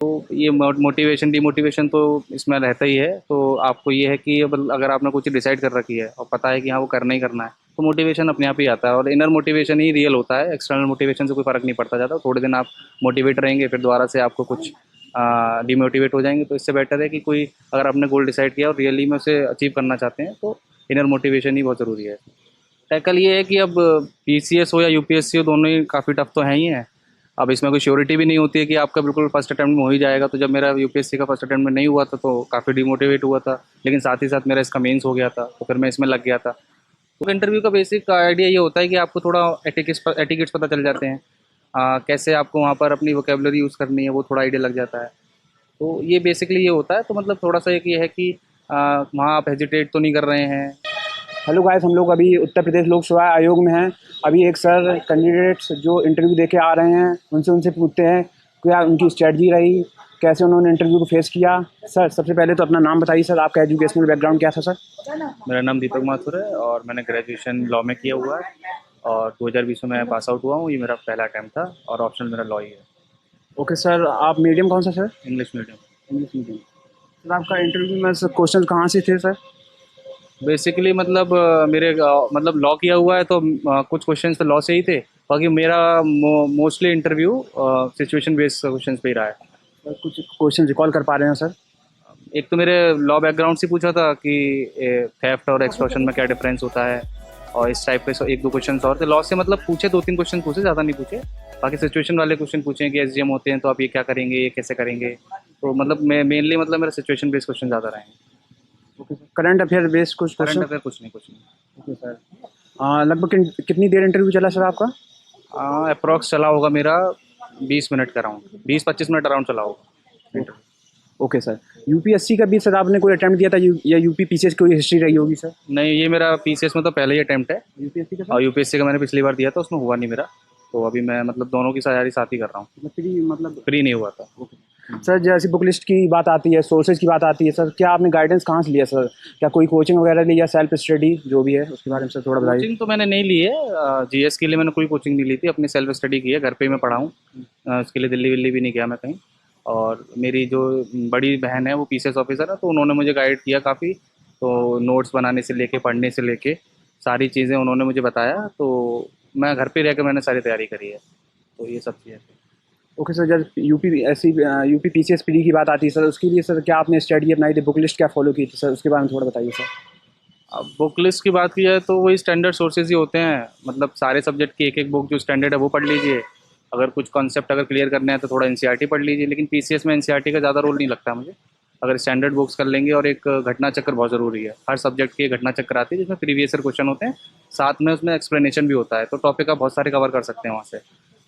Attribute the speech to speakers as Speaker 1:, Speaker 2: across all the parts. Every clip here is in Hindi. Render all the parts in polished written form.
Speaker 1: तो ये मोटिवेशन डिमोटिवेशन तो इसमें रहता ही है। तो आपको ये है कि अब अगर आपने कुछ डिसाइड कर रखी है और पता है कि हाँ वो करना ही करना है, तो मोटिवेशन अपने आप ही आता है, और इनर मोटिवेशन ही रियल होता है। एक्सटर्नल मोटिवेशन से कोई फ़र्क नहीं पड़ता ज़्यादा। थोड़े दिन आप मोटिवेट रहेंगे, फिर दोबारा से आपको कुछ डिमोटिवेट हो जाएंगे। तो इससे बेटर है कि कोई अगर आपने गोल डिसाइड किया और रियली में उसे अचीव करना चाहते हैं, तो इनर मोटिवेशन ही बहुत ज़रूरी है। टैकल ये है कि अब पीसीएस हो या यूपीएससी हो, दोनों ही काफ़ी टफ तो हैं ही हैं। अब इसमें कोई श्योरिटी भी नहीं होती है कि आपका बिल्कुल फर्स्ट अटेम्प्ट में हो ही जाएगा। तो जब मेरा यूपीएससी का फर्स्ट अटेम्प्ट में नहीं हुआ था तो काफ़ी डिमोटिवेट हुआ था, लेकिन साथ ही साथ मेरा इसका मेंस हो गया था, तो फिर मैं इसमें लग गया था। तो इंटरव्यू का बेसिक आइडिया ये होता है कि आपको थोड़ा एटिकेट्स पता चल जाते हैं। कैसे आपको वहाँ पर अपनी वोकेबलरी यूज़ करनी है वो थोड़ा आइडिया लग जाता है। तो ये बेसिकली ये होता है। तो मतलब थोड़ा सा एक ये है कि वहाँ आप हेजिटेट तो नहीं कर रहे हैं।
Speaker 2: हेलो गाइस, हम लोग अभी उत्तर प्रदेश लोक सेवा आयोग में हैं। अभी एक सर कैंडिडेट्स जो इंटरव्यू देके आ रहे हैं उनसे उनसे पूछते हैं क्या उनकी स्ट्रेटजी रही, कैसे उन्होंने इंटरव्यू को फेस किया। सर सबसे पहले तो अपना नाम बताइए सर, आपका एजुकेशनल बैकग्राउंड क्या था सर?
Speaker 1: मेरा नाम दीपक माथुर है और मैंने ग्रेजुएशन लॉ में किया हुआ है, और 2020 में मैं पास आउट हुआ हूँ। ये मेरा पहला अटैम्प्ट था और ऑप्शनल मेरा लॉ ही है।
Speaker 2: ओके सर, आप मीडियम कौन सा sir?
Speaker 1: English medium.
Speaker 2: English medium. Sir आपका इंटरव्यू में सर क्वेश्चन कहाँ से थे सर?
Speaker 1: बेसिकली मतलब मेरे मतलब लॉ किया हुआ है, तो कुछ क्वेश्चंस तो लॉ से ही थे। बाकी मेरा mostly interview situation based questions पे ही रहा है।
Speaker 2: सर कुछ क्वेश्चन रिकॉल कर पा रहे हैं सर?
Speaker 1: एक तो मेरे लॉ बैकग्राउंड से पूछा था कि थेफ्ट और एक्सटॉर्शन में क्या डिफरेंस होता है, और इस टाइप के एक दो क्वेश्चन और थे लॉ से। मतलब पूछे दो तीन क्वेश्चन पूछे, ज़्यादा नहीं पूछे। बाकी सिचुएशन वाले क्वेश्चन पूछे कि एसडीएम होते हैं तो आप ये क्या करेंगे, ये कैसे करेंगे। तो मतलब मैं मेनली मतलब मेरा सिचुएशन बेस्ड क्वेश्चन ज़्यादा रहे हैं।
Speaker 2: Okay sir, current affair based कुछ
Speaker 1: करंट
Speaker 2: क्वेश्चन?
Speaker 1: अफेयर कुछ नहीं, कुछ नहीं।
Speaker 2: Okay sir. लगभग कितनी देर इंटरव्यू चला सर आपका?
Speaker 1: अप्रॉक्स चला होगा मेरा 20 मिनट का राउंड, 20-25 मिनट अराउंड चला होगा इंटरव्यू।
Speaker 2: Okay sir. यूपीएससी का भी सर आपने कोई अटेम्प्ट दिया था या यूपी पीसीएस की कोई हिस्ट्री रही होगी सर?
Speaker 1: नहीं, ये मेरा पीसीएस में तो पहले ही अटैम्प्ट है,
Speaker 2: यूपीएससी का
Speaker 1: और
Speaker 2: सर
Speaker 1: यूपीएससी का मैंने पिछली बार दिया था, उसमें हुआ नहीं मेरा। तो अभी मैं मतलब दोनों की तैयारी साथ ही कर रहा हूँ।
Speaker 2: मतलब
Speaker 1: फ्री नहीं हुआ था।
Speaker 2: सर जैसे बुक लिस्ट की बात आती है, सोर्सेज की बात आती है सर, क्या आपने गाइडेंस कहाँ से लिया सर? क्या कोई कोचिंग वगैरह ली या सेल्फ स्टडी जो भी है उसके बारे में सर थोड़ा बताइए।
Speaker 1: कोचिंग तो मैंने नहीं ली है, जीएस के लिए मैंने कोई कोचिंग नहीं ली थी, अपनी सेल्फ स्टडी की है, घर पे ही मैं पढ़ा हूँ। उसके लिए दिल्ली विल्ली भी नहीं गया मैं कहीं। और मेरी जो बड़ी बहन है वो पीसीएस ऑफिसर है, तो उन्होंने मुझे गाइड किया काफ़ी। तो नोट्स बनाने से लेके, पढ़ने से लेके सारी चीज़ें उन्होंने मुझे बताया। तो मैं घर पे रह के मैंने सारी तैयारी करी है। तो ये सब चीज़ें थी।
Speaker 2: ओके सर, जब यूपी पीसीएस पीडी की बात आती है सर, उसके लिए सर क्या आपने स्टडी अपनाई थी, बुक लिस्ट क्या फॉलो की थी सर, उसके बारे में थोड़ा बताइए सर।
Speaker 1: अब बुक लिस्ट की बात की जाए तो वही स्टैंडर्ड सोर्सेज ही होते हैं। मतलब सारे सब्जेक्ट की एक एक बुक जो स्टैंडर्ड है वो पढ़ लीजिए। अगर कुछ कॉन्सेप्ट अगर क्लियर करना है तो थोड़ा एनसीईआरटी पढ़ लीजिए। लेकिन पीसीएस में एनसीईआरटी का ज़्यादा रोल नहीं लगता मुझे। अगर स्टैंडर्ड बुक्स कर लेंगे, और एक घटना चक्र बहुत ज़रूरी है। हर सब्जेक्ट की एक घटना चक्र आती है जिसमें प्रीवियस ईयर क्वेश्चन होते हैं, साथ में उसमें एक्सप्लेनेशन भी होता है। तो टॉपिक आप बहुत सारे कवर कर सकते हैं वहाँ से।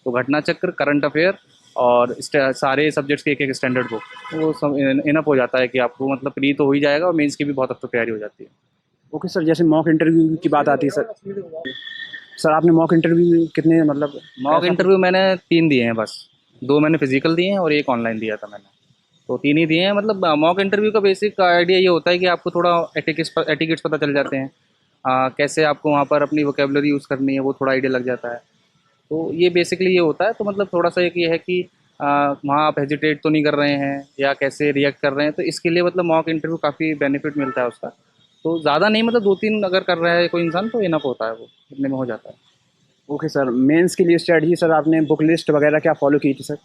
Speaker 1: तो घटना चक्र, करंट अफेयर और सारे सब्जेक्ट्स की एक एक स्टैंडर्ड बुक, वो सब इनअप हो जाता है कि आपको मतलब प्री तो हो ही जाएगा, और मेंस की भी बहुत हद तक तैयारी हो जाती है।
Speaker 2: ओके सर, जैसे मॉक इंटरव्यू की बात आती है सर, सर आपने मॉक इंटरव्यू कितने मतलब
Speaker 1: मॉक
Speaker 2: कैसा?
Speaker 1: इंटरव्यू मैंने 3 दिए हैं बस। 2 मैंने फिजिकल दिए हैं और एक ऑनलाइन दिया था मैंने। तो 3 ही दिए हैं। मतलब मॉक इंटरव्यू का बेसिक आइडिया ये होता है कि आपको थोड़ा एटिकेट्स पता चल जाते हैं। कैसे आपको वहाँ पर अपनी वोकेबलरी यूज़ करनी है वो थोड़ा आइडिया लग जाता है। तो ये बेसिकली ये होता है। तो मतलब थोड़ा सा एक ये है कि वहाँ आप हेजिटेट तो नहीं कर रहे हैं, या कैसे रिएक्ट कर रहे हैं। तो इसके लिए मतलब मॉक इंटरव्यू काफ़ी बेनिफिट मिलता है उसका। तो ज़्यादा नहीं, मतलब 2-3 अगर कर रहा है कोई इंसान तो इनफ होता है, वो इतने में हो जाता है।
Speaker 2: ओके सर, मेंस के लिए स्ट्रेटजी सर आपने बुक लिस्ट वगैरह क्या फॉलो की थी सर?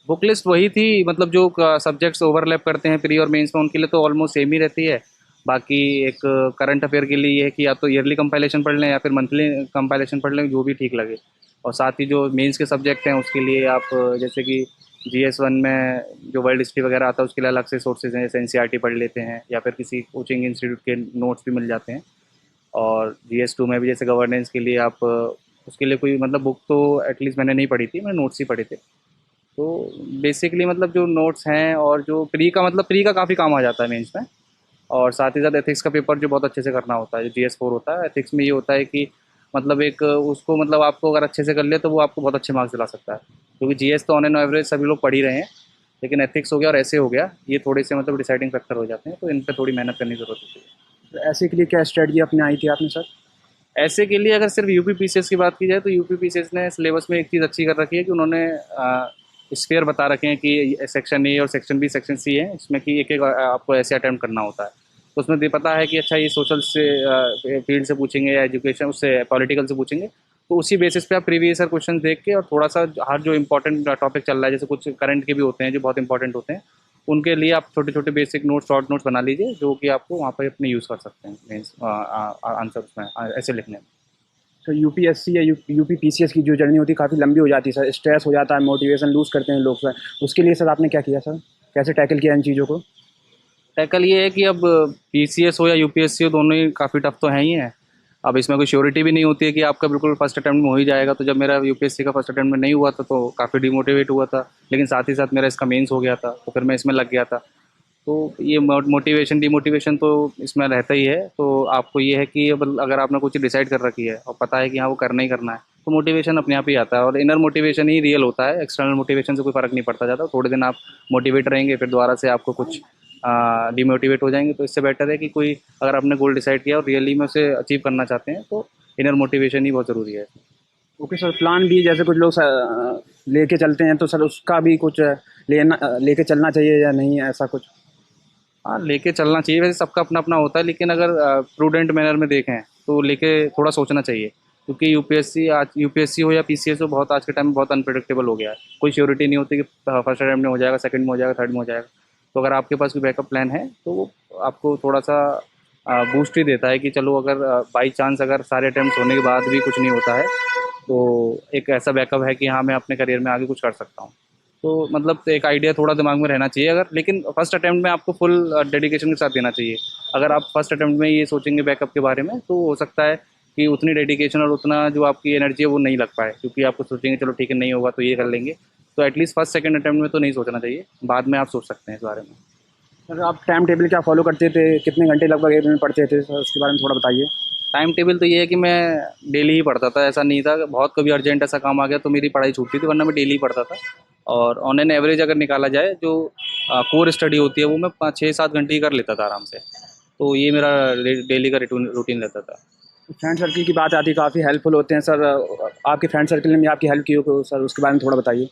Speaker 1: बुक लिस्ट वही थी। मतलब जो सब्जेक्ट्स ओवरलैप करते हैं प्री और मेंस में, उनके लिए तो ऑलमोस्ट सेम ही रहती है। बाकी एक करंट अफेयर के लिए ये है कि या तो ईयरली कंपाइलेशन पढ़ लें या फिर मंथली कंपाइलेशन पढ़ लें, जो भी ठीक लगे। और साथ ही जो मेंस के सब्जेक्ट हैं उसके लिए आप जैसे कि जीएस 1 में जो वर्ल्ड हिस्ट्री वगैरह आता है उसके लिए अलग से सोर्सेज हैं, जैसे एनसीईआरटी पढ़ लेते हैं, या फिर किसी कोचिंग इंस्टीट्यूट के नोट्स भी मिल जाते हैं। और जीएस 2 में भी जैसे गवर्नेंस के लिए आप उसके लिए कोई मतलब बुक तो एटलीस्ट मैंने नहीं पढ़ी थी, मैंने नोट्स ही पढ़े थे। तो बेसिकली मतलब जो नोट्स हैं, और जो प्री का मतलब प्री का काफ़ी काम आ जाता है मेंस में। और साथ ही साथ एथिक्स का पेपर जो बहुत अच्छे से करना होता है, जो जीएस 4 होता है। एथिक्स में ये होता है कि मतलब एक उसको मतलब आपको अगर अच्छे से कर ले तो वो आपको बहुत अच्छे मार्क्स दिला सकता है। क्योंकि जीएस तो ऑन एन एवरेज सभी लोग पढ़ ही रहे हैं, लेकिन एथिक्स हो गया और ऐसे हो गया, ये थोड़े से मतलब डिसाइडिंग फैक्टर हो जाते हैं। तो इन पर थोड़ी मेहनत करने की ज़रूरत होती है।
Speaker 2: तो ऐसे के लिए क्या स्ट्रेटजी अपने आई थी आपने सर?
Speaker 1: ऐसे के लिए अगर सिर्फ यूपी पीसीएस की बात की जाए तो यूपी पीसीएस ने सिलेबस में एक चीज़ अच्छी कर रखी है कि उन्होंने स्फीयर बता रखे हैं कि सेक्शन ए और सेक्शन बी, सेक्शन सी है, इसमें कि एक एक आपको ऐसे अटैम्प्ट करना होता है। तो उसमें ये पता है कि अच्छा ये सोशल से फील्ड से पूछेंगे या एजुकेशन उससे पॉलिटिकल से पूछेंगे, तो उसी बेसिस पे आप प्रीवियस ईयर क्वेश्चन देख के और थोड़ा सा हर जो इंपॉर्टेंट टॉपिक चल रहा है, जैसे कुछ करंट के भी होते हैं जो बहुत इंपॉर्टेंट होते हैं, उनके लिए आप छोटे छोटे बेसिक नोट्स, शॉर्ट नोट्स बना लीजिए, जो कि आपको वहाँ पर अपने यूज़ कर सकते हैं मीन्स आंसर में ऐसे लिखने में।
Speaker 2: तो यूपीएससी या यूपी पीसीएस की जो जर्नी होती है काफ़ी लंबी हो जाती है सर, स्ट्रेस हो जाता है, मोटिवेशन लूज़ करते हैं लोग सर। उसके लिए सर आपने क्या किया सर, कैसे टैकल किया इन चीज़ों को?
Speaker 1: टैकल ये है कि अब पीसीएस हो या यूपीएससी हो, दोनों ही काफ़ी टफ तो हैं ही हैं। अब इसमें कोई श्योरिटी भी नहीं होती है कि आपका बिल्कुल फर्स्ट अटेम्प्ट में हो ही जाएगा। तो जब मेरा यूपीएससी का फर्स्ट अटेम्प्ट में नहीं हुआ था तो काफ़ी डिमोटिवेट हुआ था, लेकिन साथ ही साथ मेरा इसका मेंस हो गया था, तो फिर मैं इसमें लग गया था। तो ये मोटिवेशन डिमोटिवेशन तो इसमें रहता ही है। तो आपको ये है कि अब अगर आपने कुछ डिसाइड कर रखी है और पता है कि हाँ वो करना ही करना है, तो मोटिवेशन अपने आप ही आता है, और इनर मोटिवेशन ही रियल होता है। एक्सटर्नल मोटिवेशन से कोई फ़र्क नहीं पड़ता ज़्यादा। थोड़े दिन आप मोटिवेट रहेंगे, फिर दोबारा से आपको कुछ डिमोटिवेट हो जाएंगे। तो इससे बेटर है कि कोई अगर आपने गोल डिसाइड किया और रियली में उसे अचीव करना चाहते हैं, तो इनर मोटिवेशन ही बहुत ज़रूरी है।
Speaker 2: ओके सर, प्लान भी जैसे कुछ लोग लेके चलते हैं तो सर उसका भी कुछ लेके चलना चाहिए या नहीं, ऐसा कुछ?
Speaker 1: हाँ, लेके चलना चाहिए। वैसे सबका अपना अपना होता है, लेकिन अगर प्रूडेंट मैनर में देखें तो लेके थोड़ा सोचना चाहिए, क्योंकि यूपीएससी हो या पीसीएस हो, बहुत आज के टाइम में बहुत अनप्रेडिक्टेबल हो गया है। कोई श्योरिटी नहीं होती कि फर्स्ट अटेम्प्ट में हो जाएगा, सेकंड में हो जाएगा, थर्ड में हो जाएगा। तो अगर आपके पास कोई बैकअप प्लान है तो वो आपको थोड़ा सा बूस्ट ही देता है कि चलो अगर बाई चांस अगर सारे अटेम्प्ट होने के बाद भी कुछ नहीं होता है, तो एक ऐसा बैकअप है कि हाँ मैं अपने करियर में आगे कुछ कर सकता हूँ। तो मतलब एक आइडिया थोड़ा दिमाग में रहना चाहिए अगर, लेकिन फर्स्ट अटेम्प्ट में आपको फुल डेडिकेशन के साथ देना चाहिए। अगर आप फर्स्ट अटेम्प्ट में ये सोचेंगे बैकअप के बारे में, तो हो सकता है कि उतनी डेडिकेशन और उतना जो आपकी एनर्जी है वो नहीं लग पाए, क्योंकि आपको सोचेंगे चलो ठीक है नहीं होगा तो ये कर लेंगे। तो एटलीस्ट फर्स्ट सेकंड अटेम्प्ट में तो नहीं सोचना चाहिए, बाद में आप सोच सकते हैं इस बारे में।
Speaker 2: सर आप टाइम टेबल क्या फॉलो करते थे, कितने घंटे लगभग एक दिन में पढ़ते थे सर, उसके बारे में थोड़ा बताइए।
Speaker 1: टाइम टेबल तो ये है कि मैं डेली ही पढ़ता था। ऐसा नहीं था, बहुत कभी अर्जेंट ऐसा काम आ गया तो मेरी पढ़ाई छूटती थी, वरना मैं डेली ही पढ़ता था। और ऑन एन एवरेज अगर निकाला जाए, जो कोर स्टडी होती है वो मैं 5-6-7 घंटे ही कर लेता था आराम से। तो ये मेरा डेली का रूटीन रहता था।
Speaker 2: फ्रेंड सर्कल की बात आती है, काफ़ी हेल्पफुल होते हैं सर। आपके फ्रेंड सर्कल ने भी आपकी हेल्प की हो सर, उसके बारे में थोड़ा बताइए।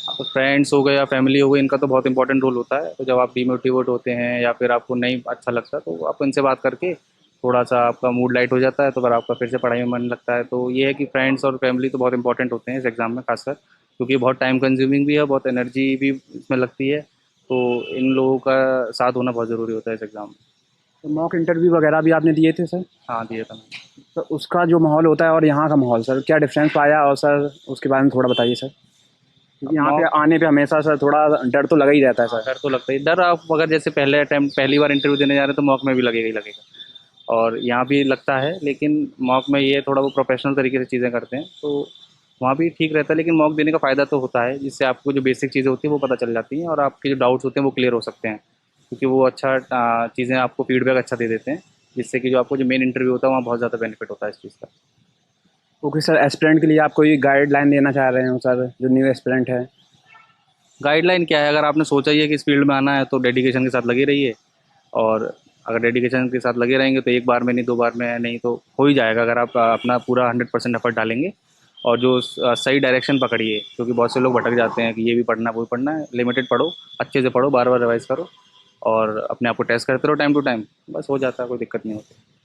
Speaker 1: तो फ्रेंड्स हो गए या फैमिली हो गई, इनका तो बहुत इंपॉर्टेंट रोल होता है। तो जब आप डीमोटिवेट होते हैं या फिर आपको नहीं अच्छा लगता, तो आप इनसे बात करके थोड़ा सा आपका मूड लाइट हो जाता है, तो फिर आपका फिर से पढ़ाई में मन लगता है। तो ये है कि फ्रेंड्स और फैमिली तो बहुत इंपॉर्टेंट होते हैं इस एग्ज़ाम में खासकर, क्योंकि बहुत टाइम कंज्यूमिंग भी है, बहुत एनर्जी भी इसमें लगती है। तो इन लोगों का साथ होना बहुत ज़रूरी होता है इस एग्ज़ाम में।
Speaker 2: तो मॉक इंटरव्यू वगैरह भी आपने दिए थे सर?
Speaker 1: हाँ, दिया था मैंने।
Speaker 2: तो उसका जो माहौल होता है और यहाँ का माहौल सर, क्या डिफरेंस पाया, और सर उसके बारे में थोड़ा बताइए सर, क्योंकि यहाँ पे
Speaker 1: मॉक
Speaker 2: आने पे हमेशा सर थोड़ा डर तो लगा ही रहता है
Speaker 1: हाँ,
Speaker 2: सर।
Speaker 1: डर तो लगता है। डर आप अगर जैसे पहली बार इंटरव्यू देने जा रहे हैं तो मॉक में भी लगेगा ही लगेगा, और यहाँ भी लगता है। लेकिन मॉक में ये थोड़ा वो प्रोफेशनल तरीके से चीज़ें करते हैं, तो वहाँ भी ठीक रहता है। लेकिन मॉक देने का फ़ायदा तो होता है, जिससे आपको जो बेसिक चीज़ें होती हैं वो पता चल जाती हैं, और आपके जो डाउट्स होते हैं वो क्लियर हो सकते हैं, क्योंकि वो अच्छा चीज़ें आपको फीडबैक अच्छा दे देते हैं, जिससे कि जो आपको जो मेन इंटरव्यू होता है वहाँ बहुत ज़्यादा बेनिफिट होता है इस चीज़ का।
Speaker 2: ओके सर, एस्पिरेंट के लिए आप कोई गाइडलाइन देना चाह रहे हो सर, जो न्यू एस्पिरेंट है?
Speaker 1: गाइडलाइन क्या है, अगर आपने सोचा ही है कि इस फील्ड में आना है तो डेडिकेशन के साथ लगे रहिए। और अगर डेडिकेशन के साथ लगे रहेंगे तो एक बार में नहीं, 2 बार में नहीं तो हो ही जाएगा, अगर आप अपना पूरा 100% एफर्ट डालेंगे। और जो सही डायरेक्शन पकड़िए, क्योंकि बहुत से लोग भटक जाते हैं कि ये भी पढ़ना है वो भी पढ़ना है। लिमिटेड पढ़ो, अच्छे से पढ़ो, बार बार रिवाइज करो, और अपने आप को टेस्ट करते रहो टाइम टू टाइम, बस हो जाता है, कोई दिक्कत नहीं होती।